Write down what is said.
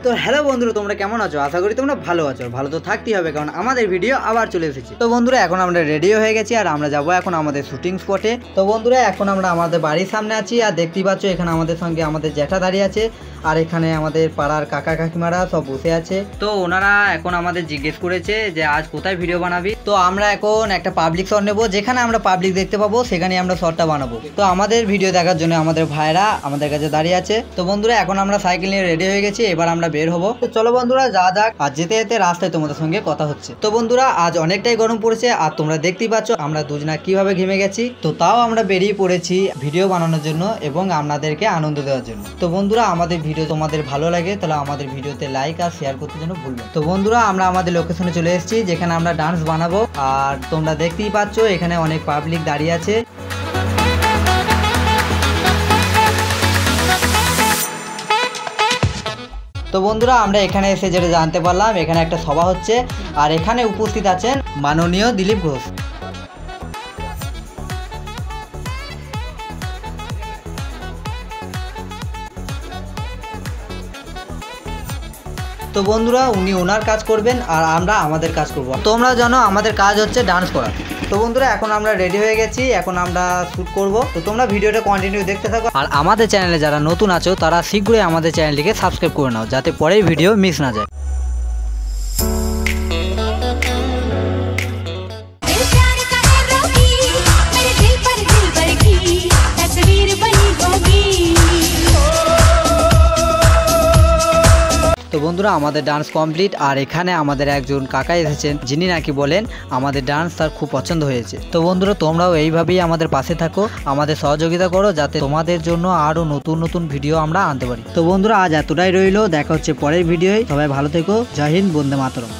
তো হ্যালো বন্ধুরা, তোমরা কেমন আছো? আশা করি তোমরা ভালো আছো। ভালো তো থাকতেই হবে, কারণ আমাদের ভিডিও আবার চলে এসেছে। তো বন্ধুরা, এখন আমরা রেডি হয়ে গেছি আর আমরা যাবো এখন আমাদের শুটিং স্পটে। তো বন্ধুরা, এখন আমরা আমাদের বাড়ির সামনে আছি আর দেখতেই পাচ্ছ এখানে আমাদের সঙ্গে আমাদের জ্যাঠা দাঁড়িয়ে আছে আর এখানে আমাদের পাড়ার কাকা কাকিমারা সব বসে আছে। তো ওনারা এখন আমাদের জিজ্ঞেস করেছে যে আজ কোথায় ভিডিও বানাবি। তো আমরা এখন একটা পাবলিক শট নেবো, যেখানে আমরা পাবলিক দেখতে পাবো সেখানে আমরা শটটা বানাবো। তো আমাদের ভিডিও দেখার জন্য আমাদের ভাইরা আমাদের কাছে দাঁড়িয়ে আছে। তো বন্ধুরা, এখন আমরা সাইকেল নিয়ে রেডি হয়ে গেছি, এবার আমরা বের হবো। তো চলো বন্ধুরা যা যাক। আর যেতে যেতে রাস্তায় তোমাদের সঙ্গে কথা হচ্ছে। তো বন্ধুরা, আজ অনেকটাই গরম পড়েছে আর তোমরা দেখতেই পাচ্ছ আমরা দুজনা কিভাবে ঘেমে গেছি। তো তাও আমরা বেরিয়ে পড়েছি ভিডিও বানানোর জন্য এবং আপনাদেরকে আনন্দ দেওয়ার জন্য। তো বন্ধুরা, আমাদের ভিডিও তোমাদের ভালো লাগে তাহলে আমাদের ভিডিওতে লাইক আর শেয়ার করতে যেন ভুলবেন। তো বন্ধুরা, আমরা আমাদের লোকেশনে চলে এসেছি যেখানে আমরা ডান্স বানাবো আর তোমরা দেখতেই পাচ্ছ এখানে অনেক পাবলিক দাঁড়িয়ে আছে। তো বন্ধুরা, আমরা এখানে এসে যেটা জানতে পারলাম এখানে একটা সভা হচ্ছে আর এখানে উপস্থিত আছেন মাননীয় দিলীপ ঘোষ। তো বন্ধুরা, উনি ওনার কাজ করবেন আর আমরা আমাদের কাজ করব। তোমরা জানো আমাদের কাজ হচ্ছে ডান্স করা। তো বন্ধুরা, এখন আমরা রেডি হয়ে গেছি, এখন আমরা শ্যুট করব। তো তোমরা ভিডিওটা কন্টিনিউ দেখতে থাকো আর আমাদের চ্যানেলে যারা নতুন আছো তারা শীঘ্রই আমাদের চ্যানেলটিকে সাবস্ক্রাইব করে নাও যাতে পরের ভিডিও মিস না যায়। তো বন্ধুরা, আমাদের ডান্স কমপ্লিট আর এখানে আমাদের একজন কাকা এসেছেন যিনি নাকি বলেন আমাদের ডান্স তার খুব পছন্দ হয়েছে। তো বন্ধুরা, তোমরাও এইভাবেই আমাদের পাশে থাকো, আমাদের সহযোগিতা করো যাতে তোমাদের জন্য আরো নতুন নতুন ভিডিও আমরা আনতে পারি। তো বন্ধুরা, আজ এতটাই রইলো, দেখা হচ্ছে পরের ভিডিওয়। সবাই ভালো থেকো। জয় হিন্দ, বন্দে মাতরম।